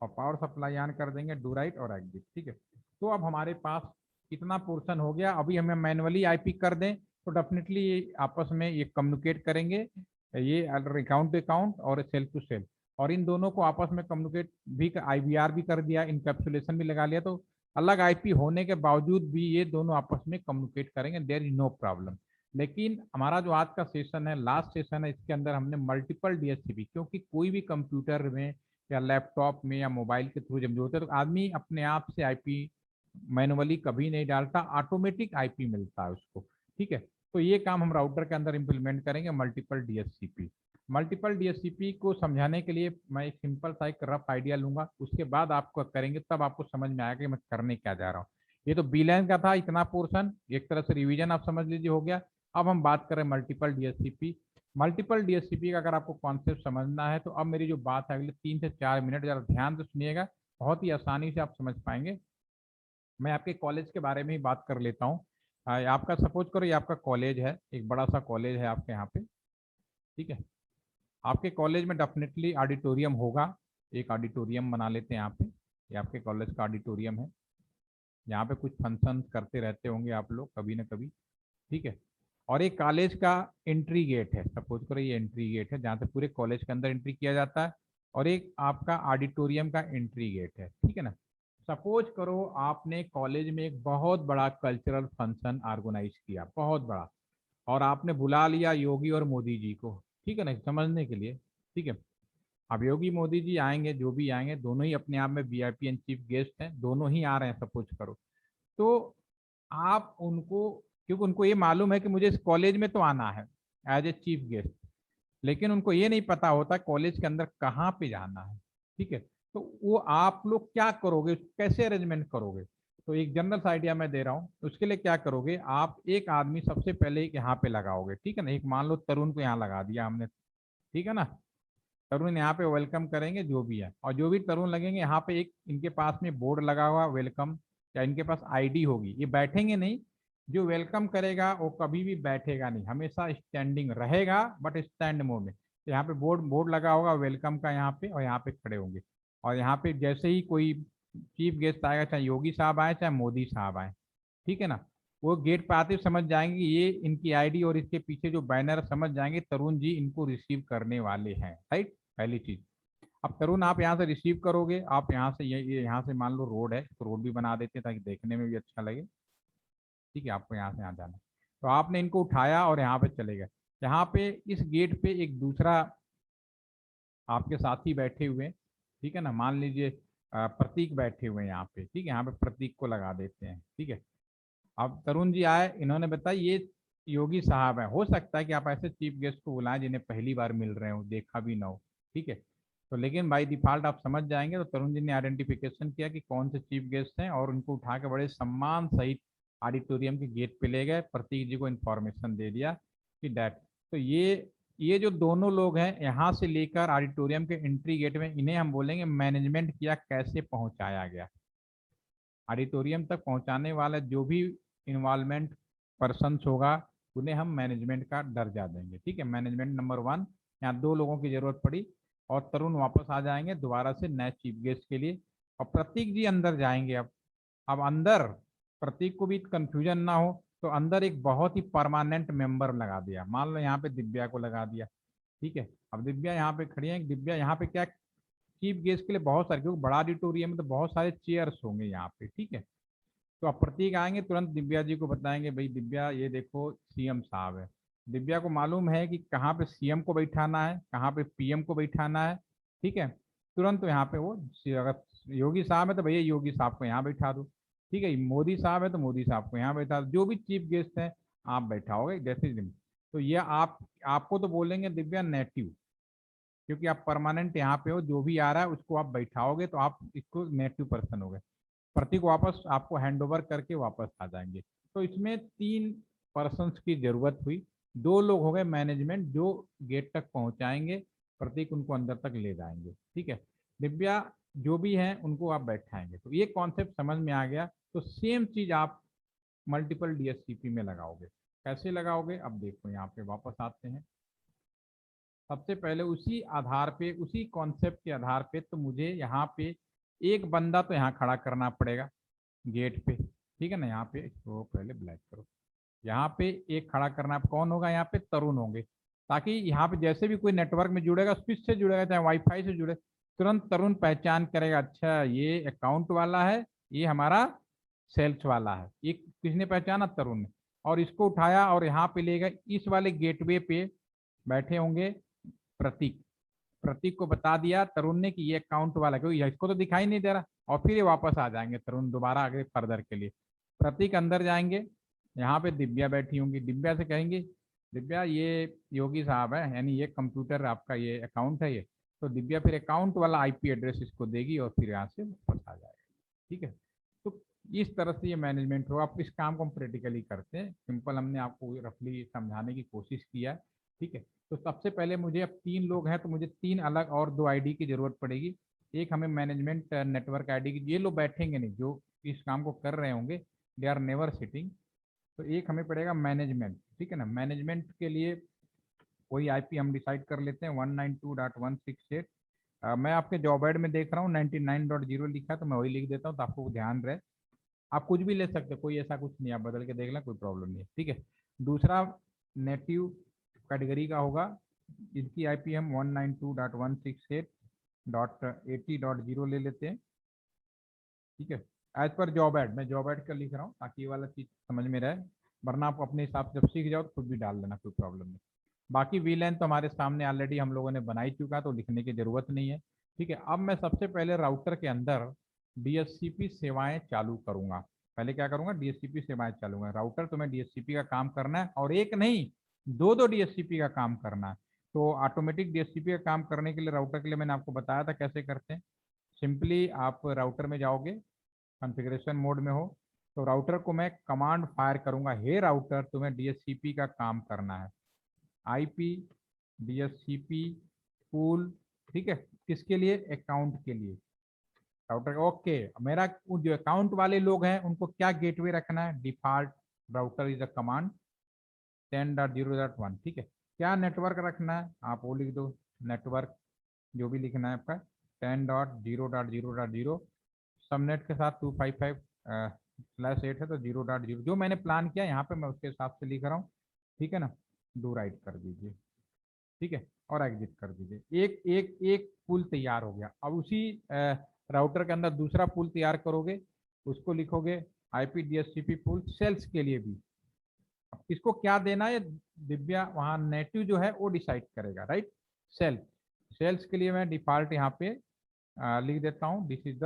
S1: और पावर सप्लाई ऑन कर देंगे, डू राइट और एग्जिट। ठीक है, तो अब हमारे पास कितना पोर्शन हो गया। अभी हमें मैनुअली आईपी कर दें तो डेफिनेटली ये आपस में ये कम्युनिकेट करेंगे, ये अकाउंट टू अकाउंट और सेल टू सेल, और इन दोनों को आपस में कम्युनिकेट भी, IVR भी कर दिया, इनकैप्सुलेशन भी लगा लिया, तो अलग आईपी होने के बावजूद भी ये दोनों आपस में कम्युनिकेट करेंगे, देयर इज नो प्रॉब्लम। लेकिन हमारा जो आज का सेशन है, लास्ट सेशन है, इसके अंदर हमने मल्टीपल DHCP, क्योंकि कोई भी कंप्यूटर में या लैपटॉप में या मोबाइल के थ्रू जब जोड़ते हैं तो आदमी अपने आप से आईपी मैनुअली कभी नहीं डालता, ऑटोमेटिक आईपी मिलता है उसको। ठीक है, तो ये काम हम राउटर के अंदर इंप्लीमेंट करेंगे, मल्टीपल DHCP। मल्टीपल DHCP को समझाने के लिए मैं एक सिंपल सा एक रफ आइडिया लूंगा, उसके बाद आपको करेंगे, तब आपको समझ में आएगा कि मैं करने क्या जा रहा हूँ। ये तो बीलैन का था इतना पोर्शन, एक तरह से रिवीजन आप समझ लीजिए हो गया। अब हम बात करें मल्टीपल DHCP। मल्टीपल DHCP का अगर आपको कॉन्सेप्ट समझना है तो अब मेरी जो बात है अगले 3 से 4 मिनट जरा ध्यान से सुनिएगा, बहुत ही आसानी से आप समझ पाएंगे। मैं आपके कॉलेज के बारे में ही बात कर लेता हूँ। आपका सपोज करो ये आपका कॉलेज है, एक बड़ा सा कॉलेज है आपके यहाँ पे। ठीक है, आपके कॉलेज में डेफिनेटली ऑडिटोरियम होगा, एक ऑडिटोरियम बना लेते हैं यहाँ पे, ये आपके कॉलेज का ऑडिटोरियम है। यहाँ पे कुछ फंक्शन करते रहते होंगे आप लोग कभी ना कभी। ठीक है, और एक कॉलेज का एंट्री गेट है, सपोज करो ये एंट्री गेट है जहाँ से पूरे कॉलेज के अंदर एंट्री किया जाता है, और एक आपका ऑडिटोरियम का एंट्री गेट है। ठीक है ना, सपोज करो आपने कॉलेज में एक बहुत बड़ा कल्चरल फंक्शन ऑर्गेनाइज किया, बहुत बड़ा, और आपने बुला लिया योगी और मोदी जी को, ठीक है ना, समझने के लिए। ठीक है, अब योगी मोदी जी आएंगे, जो भी आएंगे, दोनों ही अपने आप में VIP एंड चीफ गेस्ट हैं, दोनों ही आ रहे हैं सपोज करो। तो आप उनको, क्योंकि उनको ये मालूम है कि मुझे इस कॉलेज में तो आना है एज ए चीफ गेस्ट, लेकिन उनको ये नहीं पता होता कॉलेज के अंदर कहाँ पे जाना है। ठीक है, तो वो आप लोग क्या करोगे, कैसे अरेंजमेंट करोगे। तो एक जनरल सा आइडिया मैं दे रहा हूँ, उसके लिए क्या करोगे आप, एक आदमी सबसे पहले एक यहाँ पे लगाओगे, ठीक है ना, एक मान लो तरुण को यहाँ लगा दिया हमने, ठीक है ना, तरुण यहाँ पे वेलकम करेंगे जो भी है, और जो भी तरुण लगेंगे यहाँ पे एक इनके पास में बोर्ड लगा हुआ वेलकम, या इनके पास आईडी होगी, ये बैठेंगे नहीं, जो वेलकम करेगा वो कभी भी बैठेगा नहीं, हमेशा स्टैंडिंग रहेगा, बट स्टैंड मोड में। तो यहाँ पे बोर्ड बोर्ड लगा होगा वेलकम का यहाँ पे, और यहाँ पे खड़े होंगे, और यहाँ पे जैसे ही कोई चीफ गेस्ट आएगा, चाहे योगी साहब आए चाहे मोदी साहब आए, ठीक है ना, वो गेट पे आते समझ जाएंगे ये इनकी आईडी, और इसके पीछे जो बैनर समझ जाएंगे तरुण जी इनको रिसीव करने वाले हैं, राइट, पहली चीज। अब तरुण आप यहाँ से रिसीव करोगे, आप यहाँ से ये यहाँ से मान लो रोड है तो रोड भी बना देते हैं ताकि देखने में भी अच्छा लगे। ठीक है, आपको यहाँ से यहाँ जाना है। तो आपने इनको उठाया और यहाँ पे चले गए। यहाँ पे इस गेट पे एक दूसरा आपके साथी बैठे हुए हैं, ठीक है ना, मान लीजिए प्रतीक बैठे हुए हैं यहाँ पे। ठीक है, यहाँ पे प्रतीक को लगा देते हैं। ठीक है, अब तरुण जी आए, इन्होंने बताया ये योगी साहब है। हो सकता है कि आप ऐसे चीफ गेस्ट को बुलाएं जिन्हें पहली बार मिल रहे हो, देखा भी ना हो। ठीक है, तो लेकिन बाई डिफॉल्ट आप समझ जाएंगे। तो तरुण जी ने आइडेंटिफिकेशन किया कि कौन से चीफ गेस्ट हैं और उनको उठा के बड़े सम्मान सहित ऑडिटोरियम के गेट पे ले गए। प्रतीक जी को इन्फॉर्मेशन दे दिया कि डैट। तो ये जो दोनों लोग हैं यहाँ से लेकर ऑडिटोरियम के एंट्री गेट में, इन्हें हम बोलेंगे मैनेजमेंट किया कैसे पहुंचाया गया। ऑडिटोरियम तक पहुंचाने वाला जो भी इन्वॉल्वमेंट पर्सनस होगा उन्हें हम मैनेजमेंट का दर्जा देंगे। ठीक है, मैनेजमेंट नंबर 1। यहाँ 2 लोगों की जरूरत पड़ी और तरुण वापस आ जाएंगे दोबारा से नए चीफ गेस्ट के लिए। और प्रतीक जी अंदर जाएंगे। अब अंदर प्रतीक को भी कंफ्यूजन ना हो तो अंदर एक बहुत ही परमानेंट मेंबर लगा दिया। मान लो यहाँ पे दिव्या को लगा दिया। ठीक है, अब दिव्या यहाँ पे खड़ी है। दिव्या यहाँ पे क्या, चीफ गेस्ट के लिए बहुत सारे, क्योंकि बड़ा ऑडिटोरियम में तो बहुत सारे चेयर्स होंगे यहाँ पे। ठीक है, तो अब प्रतीक आएंगे तुरंत दिव्या जी को बताएंगे, भाई दिव्या ये देखो सीएम साहब है। दिव्या को मालूम है कि कहाँ पे सीएम को बैठाना है, कहाँ पे पीएम को बैठाना है। ठीक है, तुरंत यहाँ पे वो, अगर योगी साहब है तो भैया योगी साहब को यहाँ बैठा दो। ठीक है, मोदी साहब है तो मोदी साहब को यहाँ बैठा दो। जो भी चीफ गेस्ट है आप बैठाओगे जैसे। तो ये आपको तो बोलेंगे दिव्या नेटिव, क्योंकि आप परमानेंट यहाँ पे हो। जो भी आ रहा है उसको आप बैठाओगे तो आप इसको नेटिव पर्सन हो गए। प्रतीक वापस आपको हैंड ओवर करके वापस आ जाएंगे। तो इसमें 3 पर्सन्स की जरूरत हुई। 2 लोग हो गए मैनेजमेंट जो गेट तक पहुंचाएंगे, प्रतीक उनको अंदर तक ले जाएंगे। ठीक है, दिव्या जो भी हैं उनको आप बैठाएंगे। तो ये कॉन्सेप्ट समझ में आ गया। तो सेम चीज आप मल्टीपल डीएससीपी में लगाओगे। कैसे लगाओगे, अब देखो यहाँ पे वापस आते हैं। सबसे पहले उसी आधार पे, उसी कॉन्सेप्ट के आधार पे, तो मुझे यहाँ पे एक बंदा तो यहाँ खड़ा करना पड़ेगा गेट पे। ठीक है ना, यहाँ पे इसको पहले ब्लैक करो। यहाँ पे एक खड़ा करना, कौन होगा यहाँ पे, तरुण होंगे। ताकि यहाँ पे जैसे भी कोई नेटवर्क में जुड़ेगा, स्विच से जुड़ेगा चाहे वाईफाई से जुड़े, तुरंत तरुण पहचान करेगा, अच्छा ये अकाउंट वाला है, ये हमारा सेल्स वाला है। ये किसने पहचाना, तरुण ने। और इसको उठाया और यहाँ पे ले गए। इस वाले गेटवे पे बैठे होंगे प्रतीक। प्रतीक को बता दिया तरुण ने कि ये अकाउंट वाला, क्योंकि इसको तो दिखाई नहीं दे रहा। और फिर ये वापस आ जाएंगे तरुण दोबारा आगे फर्दर के लिए। प्रतीक अंदर जाएंगे, यहाँ पे दिव्या बैठी होंगी। दिव्या से कहेंगे, दिव्या ये योगी साहब है, यानी ये कंप्यूटर आपका ये अकाउंट है ये। तो दिव्या फिर अकाउंट वाला आईपी एड्रेस इसको देगी और फिर यहाँ से वापस आ जाएगा। ठीक है, तो इस तरह से ये मैनेजमेंट होगा। आप इस काम को हम प्रैक्टिकली करते हैं, सिंपल हमने आपको रफली समझाने की कोशिश किया है। ठीक है, तो सबसे पहले मुझे, अब 3 लोग हैं तो मुझे 3 अलग और 2 आईडी की जरूरत पड़ेगी। एक हमें मैनेजमेंट नेटवर्क आईडी की, ये लोग बैठेंगे नहीं जो इस काम को कर रहे होंगे, दे आर नेवर सिटिंग। तो एक हमें पड़ेगा मैनेजमेंट। ठीक है ना, मैनेजमेंट के लिए कोई आईपी हम डिसाइड कर लेते हैं 192.168। मैं आपके जॉब एड में देख रहा हूँ 99.0 लिखा है, तो मैं वही लिख देता हूँ तो आपको ध्यान रहे। आप कुछ भी ले सकते हो, कोई ऐसा कुछ नहीं, आप बदल के देख लें, कोई प्रॉब्लम नहीं है। ठीक है, दूसरा नेटिव कैटेगरी का होगा। इसकी आईपी हम 192.168.80.0 ले लेते हैं। ठीक है, एज पर जॉब एड, मैं जॉब एड का लिख रहा हूँ ताकि ये वाला चीज़ समझ में रहे। वरना आप अपने हिसाब से जब सीख जाओ तो खुद भी डाल देना, कोई प्रॉब्लम नहीं। बाकी वीलैन तो हमारे सामने ऑलरेडी हम लोगों ने बना ही चुका, तो लिखने की जरूरत नहीं है। ठीक है, अब मैं सबसे पहले राउटर के अंदर डीएससीपी सेवाएं चालू करूंगा। पहले क्या करूंगा, डीएससीपी सेवाएं चालू है। राउटर तुम्हें डीएससीपी का काम करना है, और एक नहीं, 2 डीएससीपी का काम करना है। तो ऑटोमेटिक डीएससीपी का काम करने के लिए राउटर के लिए मैंने आपको बताया था कैसे करते हैं। सिंपली आप राउटर में जाओगे, कॉन्फ़िगरेशन मोड में हो, तो राउटर को मैं कमांड फायर करूंगा, हे राउटर तुम्हें डीएससीपी का काम करना है, आईपी डीएससीपी पूल। ठीक है, किसके लिए, अकाउंट के लिए। राउटर ओके, मेरा जो अकाउंट वाले लोग हैं उनको क्या गेटवे रखना है, default router is a command 10.0.1। ठीक है, क्या नेटवर्क रखना है आप वो लिख दो, नेटवर्क जो भी लिखना है आपका 10.0.0.0। सबनेट के साथ 255/8 है, तो 0.0 जो मैंने प्लान किया यहाँ पे मैं उसके हिसाब से लिख रहा हूँ। ठीक है ना, 2 राइट कर दीजिए। ठीक है, और एग्जिट कर दीजिए। एक एक एक पुल तैयार हो गया। अब उसी राउटर के अंदर दूसरा पुल तैयार करोगे, उसको लिखोगे आईपी डीएचसीपी पुल सेल्स के लिए भी। इसको क्या देना है दिव्या, वहां नेटिव जो है वो डिसाइड करेगा, राइट। सेल सेल्स के लिए मैं डिफॉल्ट यहाँ पे लिख देता हूँ, दिस इज द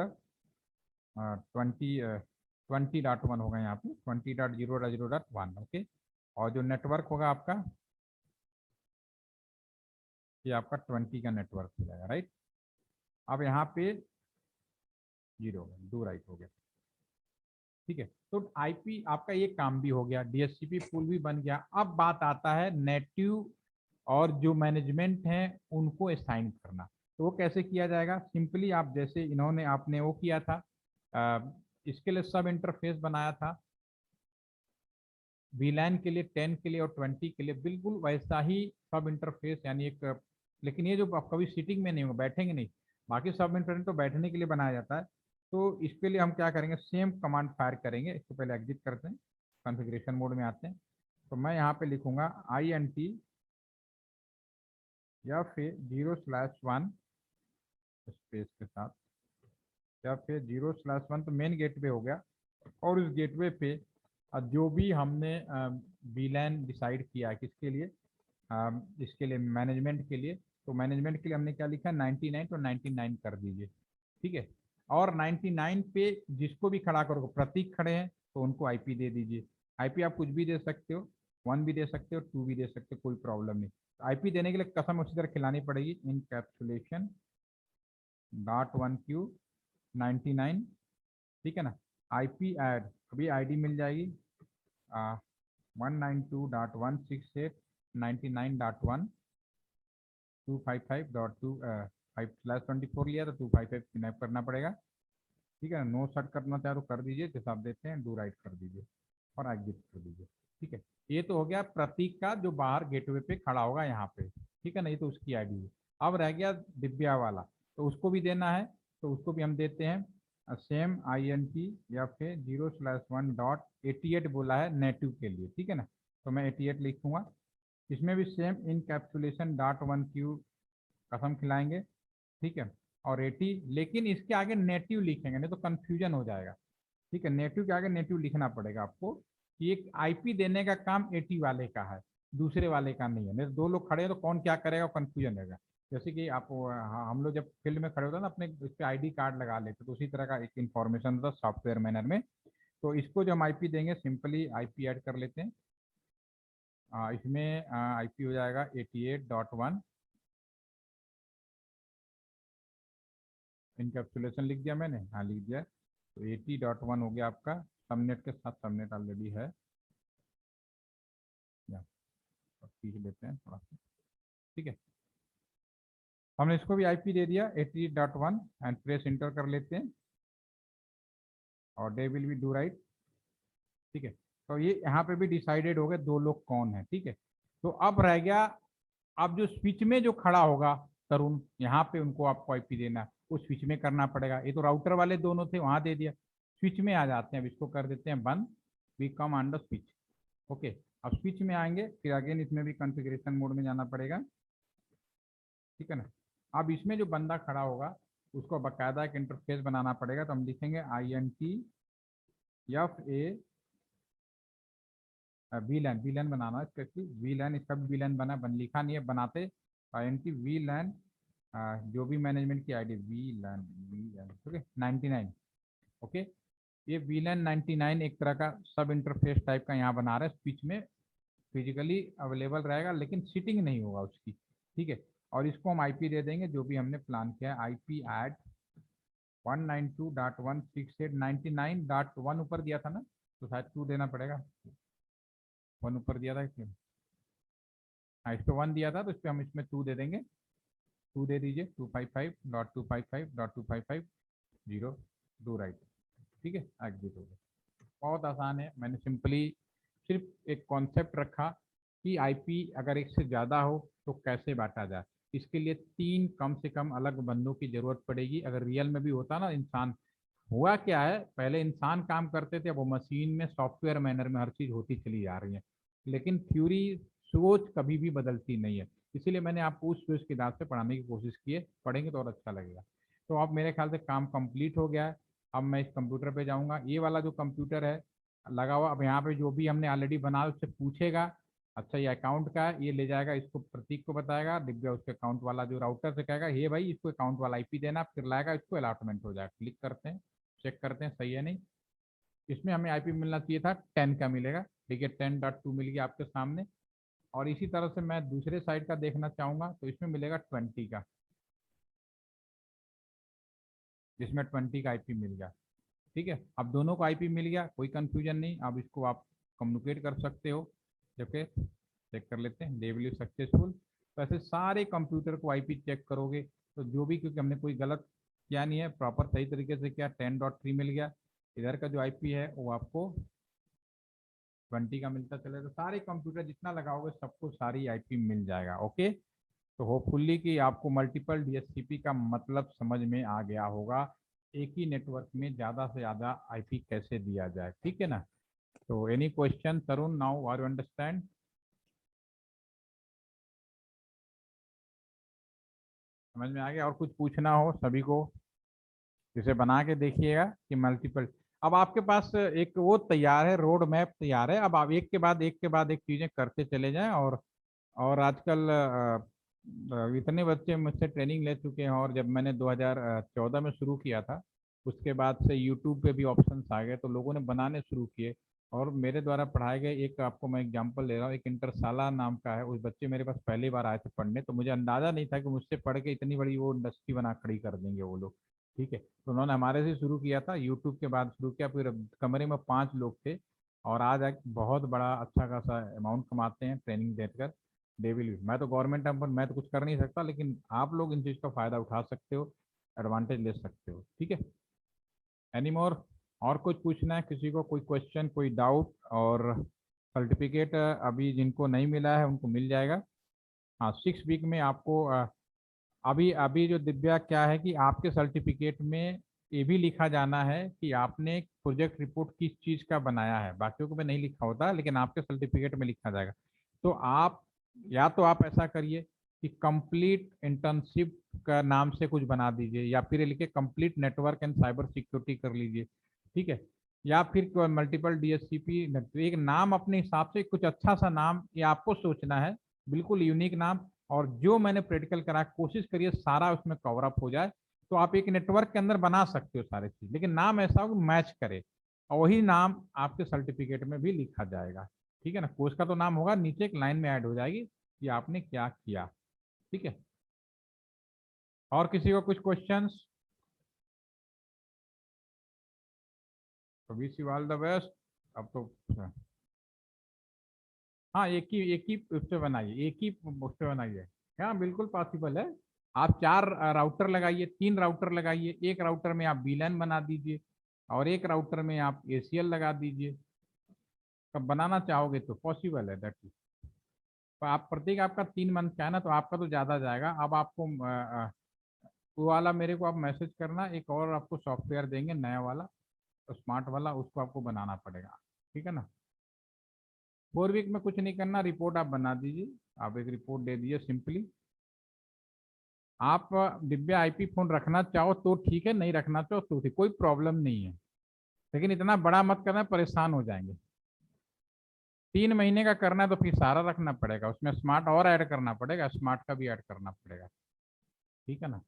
S1: 20.1 होगा यहाँ पे, 20.0.0.1। ओके। और जो नेटवर्क होगा आपका, ये आपका 20 का नेटवर्क हो जाएगा, राइट। अब यहाँ पे 0 डू राइट हो गया, ठीक है। तो आईपी आपका ये काम भी हो गया, डीएचसीपी पुल भी बन गया। अब बात आता है नेटिव और जो मैनेजमेंट है उनको असाइन करना। तो वो कैसे किया जाएगा? सिंपली आप जैसे इन्होंने आपने वो किया था, इसके लिए सब इंटरफेस बनाया था वीलैन के लिए 10 के लिए और 20 के लिए, बिल्कुल वैसा ही सब इंटरफेस, यानी एक, लेकिन ये जो आप कभी सीटिंग में नहीं होगा, बैठेंगे नहीं। बाकी सब इंटरफेस तो बैठने के लिए बनाया जाता है। तो इसके लिए हम क्या करेंगे, सेम कमांड फायर करेंगे। इसको पहले एग्जिट करते हैं, कॉन्फ़िगरेशन मोड में आते हैं। तो मैं यहाँ पे लिखूंगा INT या फिर 0/1 स्पेस के साथ, या फिर 0/1, तो मेन गेटवे हो गया। और उस गेटवे पे जो भी हमने वीलैन डिसाइड किया है किसके लिए, इसके लिए मैनेजमेंट के लिए, तो मैनेजमेंट के लिए हमने क्या लिखा, 99, तो 99 कर दीजिए, ठीक है। और 99 पे जिसको भी खड़ा करोगे, प्रतीक खड़े हैं तो उनको आईपी दे दीजिए। आईपी आप कुछ भी दे सकते हो, 1 भी दे सकते हो, 2 भी दे सकते हो, कोई प्रॉब्लम नहीं। आईपी देने के लिए कसम उसी तरह खिलानी पड़ेगी, इनकैप्सुलेशन .1Q 99, ठीक है ना। आईपी ऐड, अभी आईडी मिल जाएगी 192.168.99.1 255.2 5/24 लिया तो 255 स्नैप करना पड़ेगा, ठीक है ना। नो सेट करना चाहे तो कर दीजिए, जैसा आप देते हैं, डू राइट कर दीजिए और एग्जिट कर दीजिए, ठीक है। ये तो हो गया प्रतीक का जो बाहर गेटवे पे खड़ा होगा यहाँ पे, ठीक है ना, ये तो उसकी आईडी है। अब रह गया दिव्या वाला, तो उसको भी देना है, तो उसको भी हम देते हैं सेम INT या फिर 0/1.88 बोला है नेटिव के लिए, ठीक है ना। तो मैं 88 लिखूंगा। इसमें भी सेम इनकैप्सुलेशन .1Q कसम खिलाएंगे, ठीक है। और 80, लेकिन इसके आगे नेटिव लिखेंगे नहीं तो कंफ्यूजन हो जाएगा, ठीक है। नेटिव के आगे नेटिव लिखना पड़ेगा आपको कि एक आईपी देने का काम 80 वाले का है, दूसरे वाले का नहीं है। नहीं तो दो लोग खड़े हैं तो कौन क्या करेगा, कंफ्यूजन रहेगा। जैसे कि आप हम लोग जब फील्ड में खड़े होते हैं ना, अपने इस पे आईडी कार्ड लगा लेते, तो उसी तरह का एक इन्फॉर्मेशन होता है सॉफ्टवेयर मैनर में। तो इसको जो हम आईपी देंगे, सिंपली आईपी ऐड कर लेते हैं। इसमें आईपी हो जाएगा 88.1, इनकैप्सुलेशन लिख दिया मैंने, हाँ लिख दिया। तो 80.1 हो गया आपका, सबनेट के साथ, सबनेट ऑलरेडी है, या खींच लेते हैं थोड़ा सा, ठीक है। हमने इसको भी आईपी दे दिया 88.1 एंड प्रेस इंटर कर लेते हैं और they will be do right, ठीक है। तो ये यहाँ पे भी डिसाइडेड हो गए दो लोग कौन है, ठीक है। तो अब रह गया, अब जो स्विच में जो खड़ा होगा तरुण, यहाँ पे उनको आपको आईपी देना, वो स्विच में करना पड़ेगा। ये तो राउटर वाले दोनों थे, वहां दे दिया। स्विच में आ जाते हैं, अब इसको कर देते हैं बंद, we come on the switch, okay. अब स्विच में आएंगे, फिर अगेन इसमें भी कॉन्फ़िगरेशन मोड में जाना पड़ेगा, ठीक है ना। अब इसमें जो बंदा खड़ा होगा उसको बाकायदा एक इंटरफेस बनाना पड़ेगा। तो हम लिखेंगे INT FA वीलैन बनाना है इसका, वीलैन, इसका भी वीलैन बन लिखा नहीं है, बनाते INT वीलैन, जो भी मैनेजमेंट की आईडी वीलैन वीलैन, ओके 99, ओके। ये वीलैन 99 एक तरह का सब इंटरफेस टाइप का यहाँ बना रहा है, स्विच में फिजिकली अवेलेबल रहेगा लेकिन सीटिंग नहीं होगा उसकी, ठीक है। और इसको हम आईपी दे देंगे जो भी हमने प्लान किया है, IP ऐड 192.168.99.1 ऊपर दिया था ना, तो शायद 2 देना पड़ेगा, 1 ऊपर दिया था इसमें, हाँ इस पे 1 दिया था, तो इस पर हम इसमें 2 दे देंगे, 2 दे दीजिए, 255.255.255.0 डू राइट, ठीक है, एग्जिट हो गया। बहुत आसान है, मैंने सिंपली सिर्फ एक कॉन्सेप्ट रखा कि आईपी अगर एक से ज़्यादा हो तो कैसे बांटा जाए। इसके लिए 3 कम से कम अलग बंदों की ज़रूरत पड़ेगी। अगर रियल में भी होता ना इंसान, हुआ क्या है, पहले इंसान काम करते थे, अब वो मशीन में सॉफ्टवेयर मैनर में हर चीज़ होती चली जा रही है, लेकिन थ्योरी सोच कभी भी बदलती नहीं है। इसीलिए मैंने आपको उस पेज के हिसाब से पढ़ाने की कोशिश की है, पढ़ेंगे तो और अच्छा लगेगा। तो अब मेरे ख्याल से काम कंप्लीट हो गया है। अब मैं इस कंप्यूटर पे जाऊंगा, ये वाला जो कंप्यूटर है लगा हुआ, अब यहाँ पे जो भी हमने ऑलरेडी बनाया उससे पूछेगा, अच्छा ये अकाउंट का है, ये ले जाएगा, इसको प्रतीक को बताएगा, दिव्या उसके अकाउंट वाला जो राउटर से कहेगा ये भाई इसको अकाउंट वाला आईपी देना, फिर लाएगा, इसको अलॉटमेंट हो जाएगा। क्लिक करते हैं, चेक करते हैं सही है नहीं। इसमें हमें आईपी मिलना चाहिए था 10 का, मिलेगा। ठीक है, 10.2 मिल गया आपके सामने। और इसी तरह से मैं दूसरे साइड का देखना चाहूंगा तो इसमें मिलेगा 20 का, जिसमें 20 का आईपी मिल गया। ठीक है, अब दोनों को आईपी मिल गया, कोई कंफ्यूजन नहीं। अब इसको आप कम्युनिकेट कर सकते हो। जबकि चेक कर लेते हैं, डेवली सक्सेसफुल। तो ऐसे सारे कंप्यूटर को आईपी चेक करोगे तो जो भी, क्योंकि हमने कोई गलत किया नहीं है, प्रॉपर सही तरीके से किया, 10.3 मिल गया। इधर का जो आईपी है वो आपको 20 का मिलता चले, तो सारे कंप्यूटर जितना लगाओगे सबको सारी आईपी मिल जाएगा। ओके, तो होपफुली कि आपको मल्टीपल डीएचसीपी का मतलब समझ में आ गया होगा, एक ही नेटवर्क में ज़्यादा से ज़्यादा आईपी कैसे दिया जाए। ठीक है ना। तो any question Tarun, now are you understand? समझ में आ गया? और कुछ पूछना हो सभी को, जिसे बना के देखिएगा कि मल्टीपल। अब आपके पास एक वो तैयार है, रोड मैप तैयार है, अब आप एक के बाद एक चीज़ें करते चले जाएं। और आजकल इतने बच्चे मुझसे ट्रेनिंग ले चुके हैं, और जब मैंने 2014 में शुरू किया था उसके बाद से यूट्यूब पे भी ऑप्शंस आ गए, तो लोगों ने बनाने शुरू किए। और मेरे द्वारा पढ़ाए गए, एक आपको मैं एग्जांपल ले रहा हूँ, एक इंटरसाला नाम का है, उस बच्चे मेरे पास पहली बार आए थे पढ़ने, तो मुझे अंदाजा नहीं था कि मुझसे पढ़ के इतनी बड़ी वो इंडस्ट्री बना खड़ी कर देंगे वो लोग। ठीक है, तो उन्होंने हमारे से शुरू किया था, यूट्यूब के बाद शुरू किया, फिर कमरे में 5 लोग थे, और आज एक बहुत बड़ा अच्छा खासा अमाउंट कमाते हैं ट्रेनिंग देकर। डेविल, मैं तो गवर्नमेंट एम्प्लॉय, मैं तो कुछ कर नहीं सकता, लेकिन आप लोग इन चीज़ का फायदा उठा सकते हो, एडवांटेज ले सकते हो। ठीक है, एनी मोर? और कुछ पूछना है किसी को, कोई क्वेश्चन, कोई डाउट? और सर्टिफिकेट अभी जिनको नहीं मिला है उनको मिल जाएगा। हाँ, 6 वीक में आपको अभी अभी जो दिव्या क्या है कि आपके सर्टिफिकेट में ये भी लिखा जाना है कि आपने प्रोजेक्ट रिपोर्ट किस चीज़ का बनाया है, बाकियों को भी नहीं लिखा होता, लेकिन आपके सर्टिफिकेट में लिखा जाएगा। तो आप, या तो आप ऐसा करिए कि कंप्लीट इंटर्नशिप का नाम से कुछ बना दीजिए, या फिर लिखे complete network and cyber security कर लीजिए। ठीक है, या फिर मल्टीपल डीएससीपी, एक नाम अपने हिसाब से कुछ अच्छा सा नाम ये आपको सोचना है, बिल्कुल यूनिक नाम। और जो मैंने प्रैक्टिकल करा, कोशिश करिए सारा उसमें कवर अप हो जाए। तो आप एक नेटवर्क के अंदर बना सकते हो सारे चीज, लेकिन नाम ऐसा हो मैच करे, और वही नाम आपके सर्टिफिकेट में भी लिखा जाएगा। ठीक है ना, कोर्स का तो नाम होगा, नीचे एक लाइन में ऐड हो जाएगी कि आपने क्या किया। ठीक है, और किसी को कुछ क्वेश्चंस? तो wish you all the best. अब तो हाँ, एक ही उस पे बनाइए, एक ही उस पे बनाइए। हाँ बिल्कुल पॉसिबल है। आप 4 राउटर लगाइए, 3 राउटर लगाइए, एक राउटर में आप बीलैन बना दीजिए, और एक राउटर में आप एसीएल लगा दीजिए। कब बनाना चाहोगे तो पॉसिबल है दैट इज। तो आप प्रत्येक, आपका 3 मंथ का है ना, तो आपका तो ज़्यादा जाएगा। अब आपको वो वाला मेरे को आप मैसेज करना, एक और आपको सॉफ्टवेयर देंगे नया वाला, तो स्मार्ट वाला, उसको आपको बनाना पड़ेगा। ठीक है ना। 4 वीक में कुछ नहीं करना, रिपोर्ट आप बना दीजिए। आप एक रिपोर्ट दे दीजिए सिंपली। आप दिव्या आईपी फोन रखना चाहो तो ठीक है, नहीं रखना चाहो तो ठीक, कोई प्रॉब्लम नहीं है, लेकिन इतना बड़ा मत करना, परेशान हो जाएंगे। 3 महीने का करना है तो फिर सारा रखना पड़ेगा, उसमें स्मार्ट और ऐड करना पड़ेगा, स्मार्ट का भी ऐड करना पड़ेगा। ठीक है ना।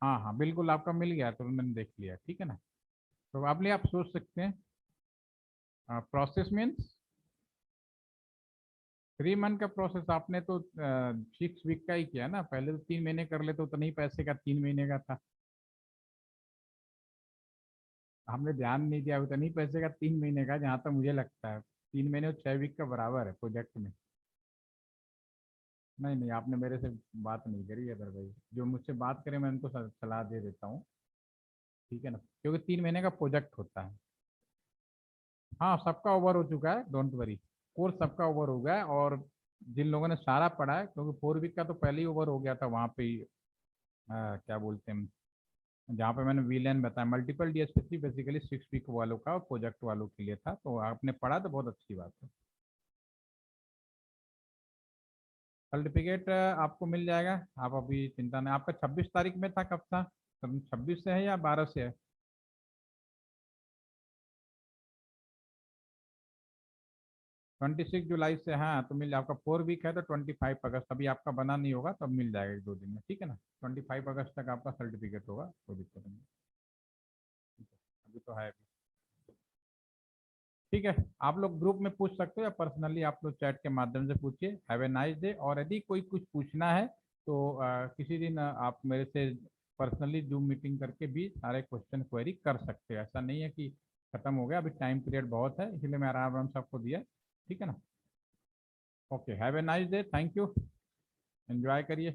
S1: हाँ हाँ बिल्कुल, आपका मिल गया तो मैंने देख लिया। ठीक है ना। तो आप लिए आप सोच सकते हैं, प्रोसेस मीन्स 3 मंथ का प्रोसेस। आपने तो 6 वीक का ही किया ना, पहले तो 3 महीने कर ले तो नहीं, पैसे का 3 महीने का था। हमने ध्यान नहीं दिया, उतना नहीं पैसे का 3 महीने का, जहाँ तक मुझे लगता है 3 महीने और 6 वीक का बराबर है प्रोजेक्ट में। नहीं नहीं, आपने मेरे से बात नहीं करी अदर भाई, जो मुझसे बात करे मैं उनको सलाह दे देता हूँ। ठीक है ना, क्योंकि 3 महीने का प्रोजेक्ट होता है। हाँ, सबका ओवर हो चुका है, डोंट वरी। कोर्स सबका ओवर हो गया है, और जिन लोगों ने सारा पढ़ा है, क्योंकि 4 वीक का तो पहले ही ओवर हो गया था वहाँ पे ही, क्या बोलते हैं, जहाँ पे मैंने वीलेन बताया, मल्टीपल डीएसपी बेसिकली 6 वीक वालों का, प्रोजेक्ट वालों के लिए था, तो आपने पढ़ा तो बहुत अच्छी बात है। सर्टिफिकेट आपको मिल जाएगा, आप अभी चिंता नहीं। आपका 26 तारीख में था, कब था? 26 से है या 12 से है? 26 जुलाई से, हाँ तो मिल, आपका 4 वीक है तो 25 अगस्त, अभी आपका बना नहीं होगा तब मिल जाएगा 1-2 दिन में, ठीक है ना। 25 अगस्त तक आपका सर्टिफिकेट होगा, कोई दिक्कत नहीं। ठीक है, अभी तो है अभी। ठीक है, आप लोग ग्रुप में पूछ सकते हो या पर्सनली आप लोग चैट के माध्यम से पूछिए। Have a nice day. और यदि कोई कुछ पूछना है तो किसी दिन आप मेरे से पर्सनली जूम मीटिंग करके भी सारे क्वेश्चन क्वेरी कर सकते हैं। ऐसा नहीं है कि खत्म हो गया, अभी टाइम पीरियड बहुत है, इसलिए मैं आराम आराम से आपको दिया। ठीक है ना। Okay, have a nice day, thank you, enjoy करिए।